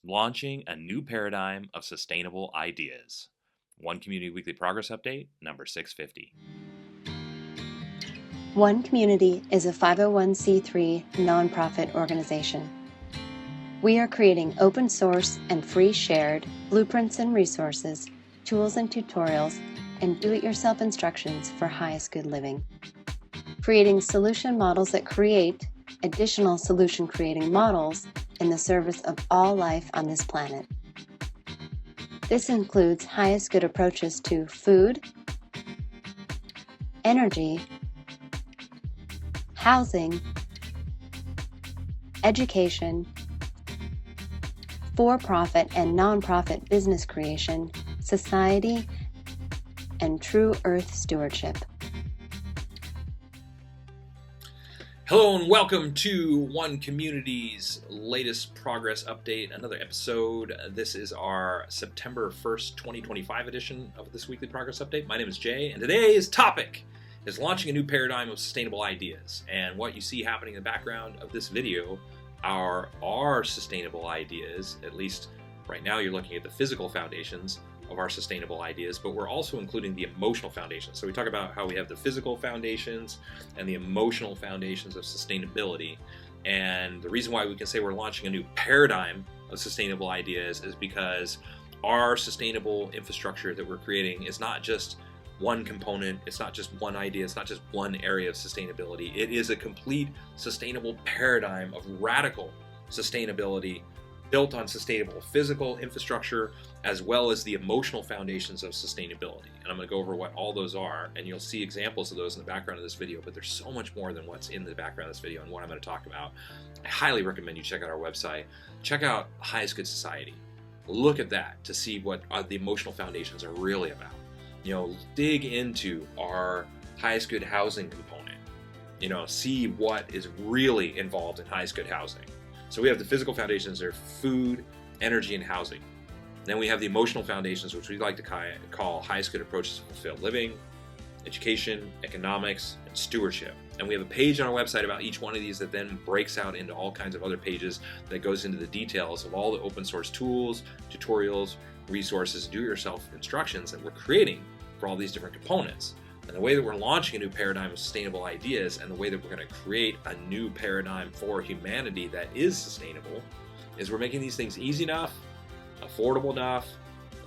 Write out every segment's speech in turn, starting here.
launching a new paradigm of sustainable ideas. One Community Weekly Progress Update, number 650. One Community is a 501c3 nonprofit organization. We are creating open source and free shared blueprints and resources, tools and tutorials, and do-it-yourself instructions for highest good living. Creating solution models that create additional solution creating models in the service of all life on this planet. This includes highest good approaches to food, energy, housing, education, for-profit and non-profit business creation, society, and true earth stewardship. Hello and welcome to One Community's latest progress update, another episode. This is our September 1st, 2025 edition of this weekly progress update. My name is Jay, and today's topic is launching a new paradigm of sustainable ideas. And what you see happening in the background of this video are our sustainable ideas. At least right now you're looking at the physical foundations of our sustainable ideas, but we're also including the emotional foundations. So we talk about how we have the physical foundations and the emotional foundations of sustainability. And the reason why we can say we're launching a new paradigm of sustainable ideas is because our sustainable infrastructure that we're creating is not just one component, it's not just one idea, it's not just one area of sustainability. It is a complete sustainable paradigm of radical sustainability built on sustainable physical infrastructure as well as the emotional foundations of sustainability. And I'm going to go over what all those are, and you'll see examples of those in the background of this video, but there's so much more than what's in the background of this video and what I'm going to talk about. I highly recommend you check out our website, check out Highest Good Society. Look at that to see what the emotional foundations are really about. Dig into our highest good housing component. See what is really involved in highest good housing. So we have the physical foundations, they're food, energy, and housing. Then we have the emotional foundations, which we like to call highest good approaches to fulfilled living, education, economics, and stewardship. And we have a page on our website about each one of these that then breaks out into all kinds of other pages that goes into the details of all the open source tools, tutorials, resources, do-it-yourself instructions that we're creating for all these different components. And the way that we're launching a new paradigm of sustainable ideas and the way that we're going to create a new paradigm for humanity that is sustainable is we're making these things easy enough, affordable enough,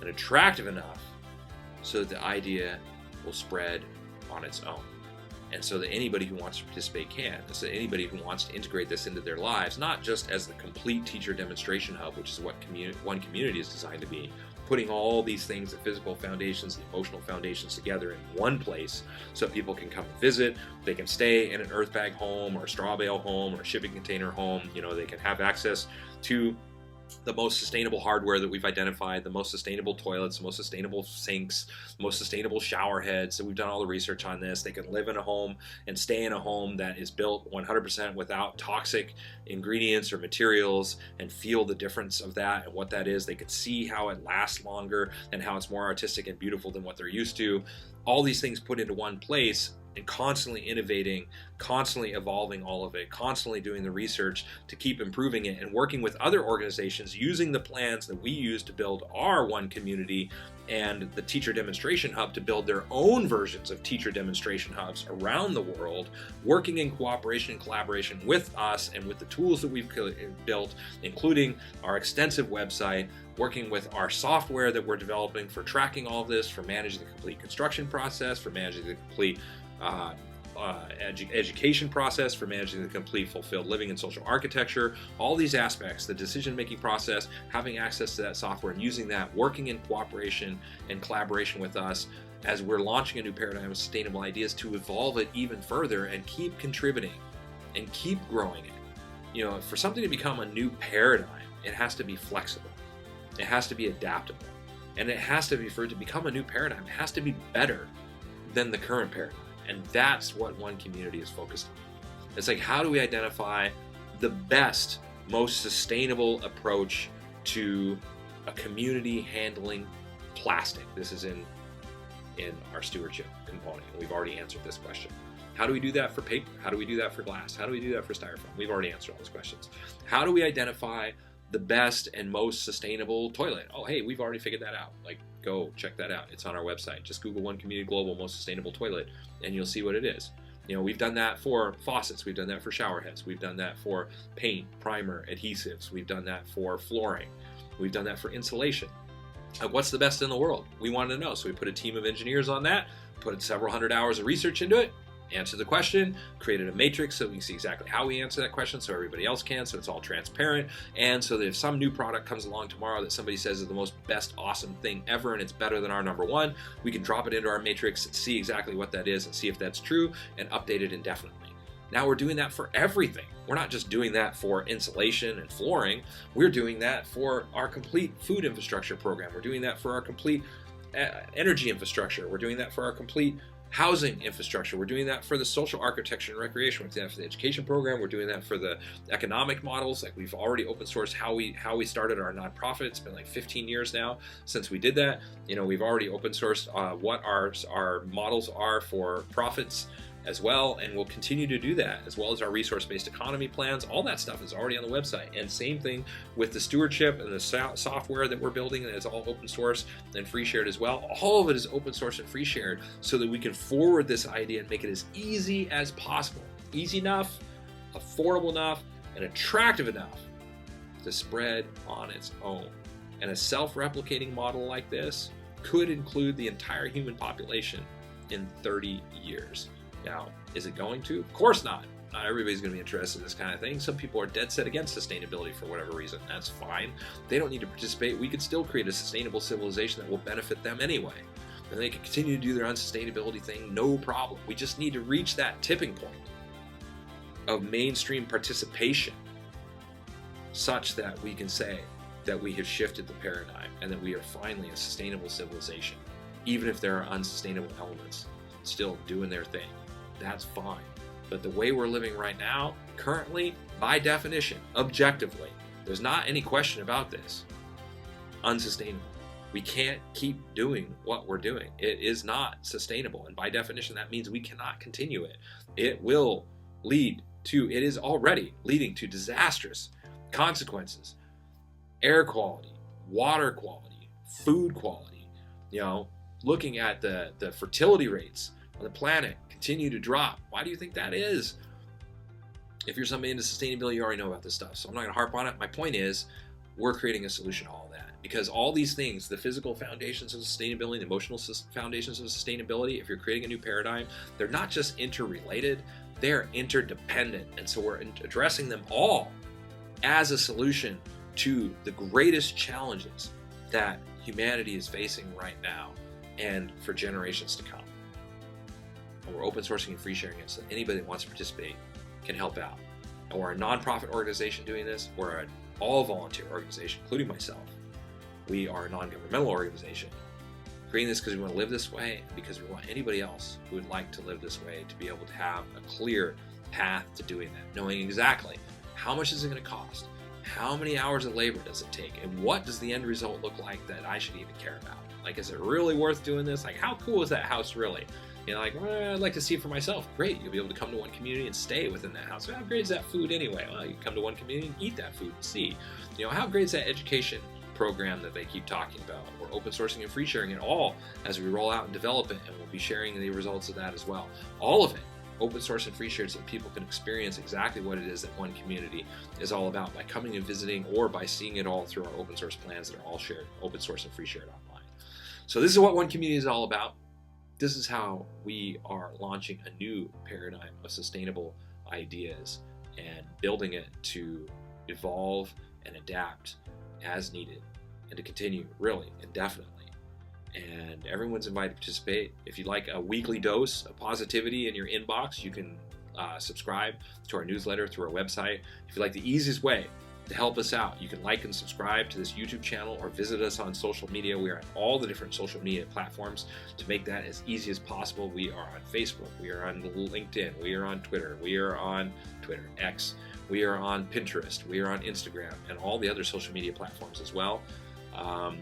and attractive enough so that the idea will spread on its own. And so that anybody who wants to participate can. So that anybody who wants to integrate this into their lives, not just as the complete teacher demonstration hub, which is what One Community is designed to be, putting all these things, the physical foundations, the emotional foundations together in one place so people can come and visit. They can stay in an earth bag home or a straw bale home or a shipping container home. They can have access to the most sustainable hardware that we've identified, the most sustainable toilets, the most sustainable sinks, the most sustainable shower heads. So we've done all the research on this. They can live in a home and stay in a home that is built 100% without toxic ingredients or materials and feel the difference of that and what that is. They can see how it lasts longer and how it's more artistic and beautiful than what they're used to. All these things put into one place, and constantly innovating, constantly evolving all of it, constantly doing the research to keep improving it, and working with other organizations using the plans that we use to build our One Community and the Teacher Demonstration Hub to build their own versions of teacher demonstration hubs around the world, working in cooperation and collaboration with us and with the tools that we've built, including our extensive website, working with our software that we're developing for tracking all of this, for managing the complete construction process, for managing the complete education process, for managing the complete fulfilled living and social architecture, all these aspects, the decision-making process, having access to that software and using that, working in cooperation and collaboration with us as we're launching a new paradigm of sustainable ideas to evolve it even further and keep contributing and keep growing it. For something to become a new paradigm, it has to be flexible. It has to be adaptable. And it has to be, for it to become a new paradigm, it has to be better than the current paradigm. And that's what One Community is focused on. It's like, how do we identify the best, most sustainable approach to a community handling plastic? This is in our stewardship component. We've already answered this question. How do we do that for paper? How do we do that for glass? How do we do that for styrofoam? We've already answered all those questions. How do we identify the best and most sustainable toilet. Oh, hey, we've already figured that out. Like, go check that out. It's on our website. Just Google One Community Global most sustainable toilet, and you'll see what it is. You know, we've done that for faucets. We've done that for shower heads. We've done that for paint, primer, adhesives. We've done that for flooring. We've done that for insulation. What's the best in the world? We wanted to know. So we put a team of engineers on that, put several hundred hours of research into it, answered the question, created a matrix so we can see exactly how we answer that question so everybody else can, so it's all transparent, and so that if some new product comes along tomorrow that somebody says is the most best awesome thing ever and it's better than our number one, we can drop it into our matrix, see exactly what that is and see if that's true and update it indefinitely. Now we're doing that for everything. We're not just doing that for insulation and flooring. We're doing that for our complete food infrastructure program. We're doing that for our complete energy infrastructure. We're doing that for our complete housing infrastructure. We're doing that for the social architecture and recreation. We're doing that for the education program. We're doing that for the economic models. Like, we've already open sourced how we started our nonprofit. It's been like 15 years now since we did that. You know, we've already open sourced what our models are for profits as well, and we'll continue to do that, as well as our resource-based economy plans. All that stuff is already on the website. And same thing with the stewardship and the software that we're building, and it's all open source and free shared as well. All of it is open source and free shared so that we can forward this idea and make it as easy as possible. Easy enough, affordable enough, and attractive enough to spread on its own. And a self-replicating model like this could include the entire human population in 30 years. Now, is it going to? Of course not. Not everybody's going to be interested in this kind of thing. Some people are dead set against sustainability for whatever reason. That's fine. They don't need to participate. We could still create a sustainable civilization that will benefit them anyway. And they can continue to do their unsustainability thing, no problem. We just need to reach that tipping point of mainstream participation such that we can say that we have shifted the paradigm and that we are finally a sustainable civilization, even if there are unsustainable elements still doing their thing. That's fine. But the way we're living right now, currently, by definition, objectively, there's not any question about this, unsustainable. We can't keep doing what we're doing. It is not sustainable. And by definition, that means we cannot continue it. It will lead to, it is already leading to disastrous consequences. Air quality, water quality, food quality, you know, looking at the fertility rates on the planet continue to drop. Why do you think that is? If you're somebody into sustainability, you already know about this stuff, so I'm not going to harp on it. My point is, we're creating a solution to all that, because all these things, the physical foundations of sustainability, the emotional foundations of sustainability, if you're creating a new paradigm, they're not just interrelated, they're interdependent. And so we're addressing them all as a solution to the greatest challenges that humanity is facing right now and for generations to come. And we're open sourcing and free sharing it so that anybody that wants to participate can help out. And we're a nonprofit organization doing this. We're an all-volunteer organization, including myself. We are a non-governmental organization. Creating this because we want to live this way, and because we want anybody else who would like to live this way to be able to have a clear path to doing that, knowing exactly how much is it going to cost, how many hours of labor does it take, and what does the end result look like that I should even care about. Like, is it really worth doing this? Like, how cool is that house really? You know, like, well, I'd like to see it for myself. Great, you'll be able to come to one community and stay within that house. How great is that food anyway? Well, you can come to one community and eat that food and see. You know, how great is that education program that they keep talking about? We're open sourcing and free sharing it all as we roll out and develop it, and we'll be sharing the results of that as well. All of it, open source and free shared, so that people can experience exactly what it is that one community is all about by coming and visiting, or by seeing it all through our open source plans that are all shared, open source and free shared online. So this is what one community is all about. This is how we are launching a new paradigm of sustainable ideas and building it to evolve and adapt as needed and to continue really indefinitely. And everyone's invited to participate. If you'd like a weekly dose of positivity in your inbox, you can subscribe to our newsletter through our website. If you'd like the easiest way to help us out, you can like and subscribe to this YouTube channel or visit us on social media. We are on all the different social media platforms to make that as easy as possible. We are on Facebook, we are on LinkedIn, we are on Twitter, we are on Twitter X, we are on Pinterest, we are on Instagram, and all the other social media platforms as well.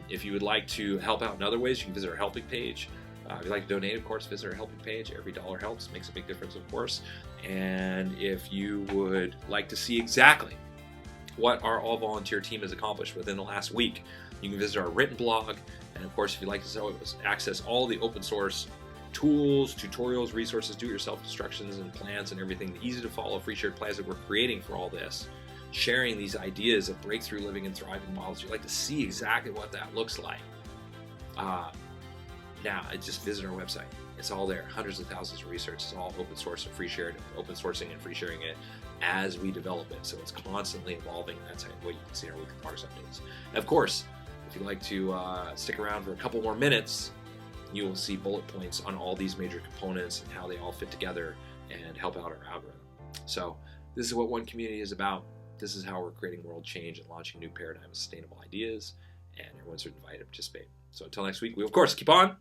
If you would like to help out in other ways, you can visit our helping page. If you'd like to donate, of course, visit our helping page. Every dollar helps, makes a big difference, of course. And if you would like to see exactly what our all-volunteer team has accomplished within the last week. You can visit our written blog, and of course, if you'd like to access all the open source tools, tutorials, resources, do-it-yourself instructions and plans and everything, the easy-to-follow free shared plans that we're creating for all this, sharing these ideas of breakthrough living and thriving models. You'd like to see exactly what that looks like. Now, just visit our website. It's all there. Hundreds of thousands of research. It's all open source and free shared, open sourcing and free sharing it as we develop it. So it's constantly evolving. That's what you can see in our weekly progress updates. And of course, if you'd like to stick around for a couple more minutes, you will see bullet points on all these major components and how they all fit together and help out our algorithm. So this is what One Community is about. This is how we're creating world change and launching a new paradigm of sustainable ideas, and everyone's invited to participate. So until next week, we of course keep on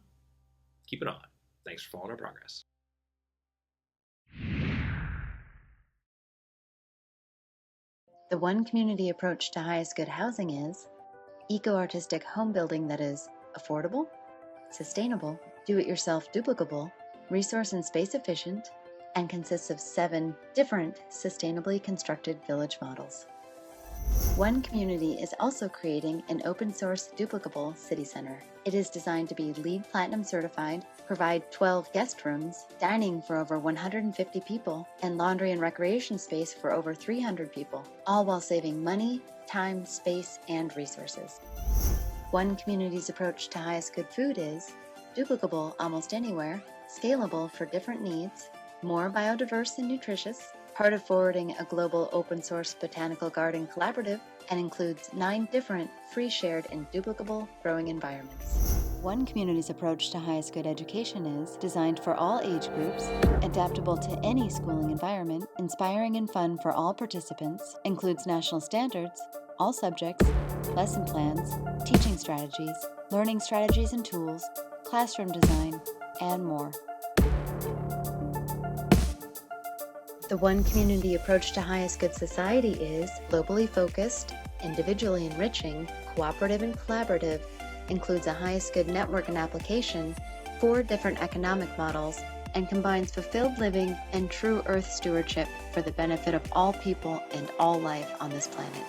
keeping on. Thanks for following our progress. The One Community approach to highest good housing is eco-artistic home building that is affordable, sustainable, do-it-yourself duplicable, resource and space efficient, and consists of 7 different sustainably constructed village models. One Community is also creating an open-source duplicable city center. It is designed to be LEED Platinum certified, provide 12 guest rooms, dining for over 150 people, and laundry and recreation space for over 300 people, all while saving money, time, space, and resources. One Community's approach to highest good food is duplicable almost anywhere, scalable for different needs, more biodiverse and nutritious, part of forwarding a global open-source botanical garden collaborative, and includes 9 different free shared and duplicable growing environments. One Community's approach to highest good education is designed for all age groups, adaptable to any schooling environment, inspiring and fun for all participants, includes national standards, all subjects, lesson plans, teaching strategies, learning strategies and tools, classroom design, and more. The One Community approach to highest good society is globally focused, individually enriching, cooperative and collaborative, includes a highest good network and application, 4 different economic models, and combines fulfilled living and true earth stewardship for the benefit of all people and all life on this planet.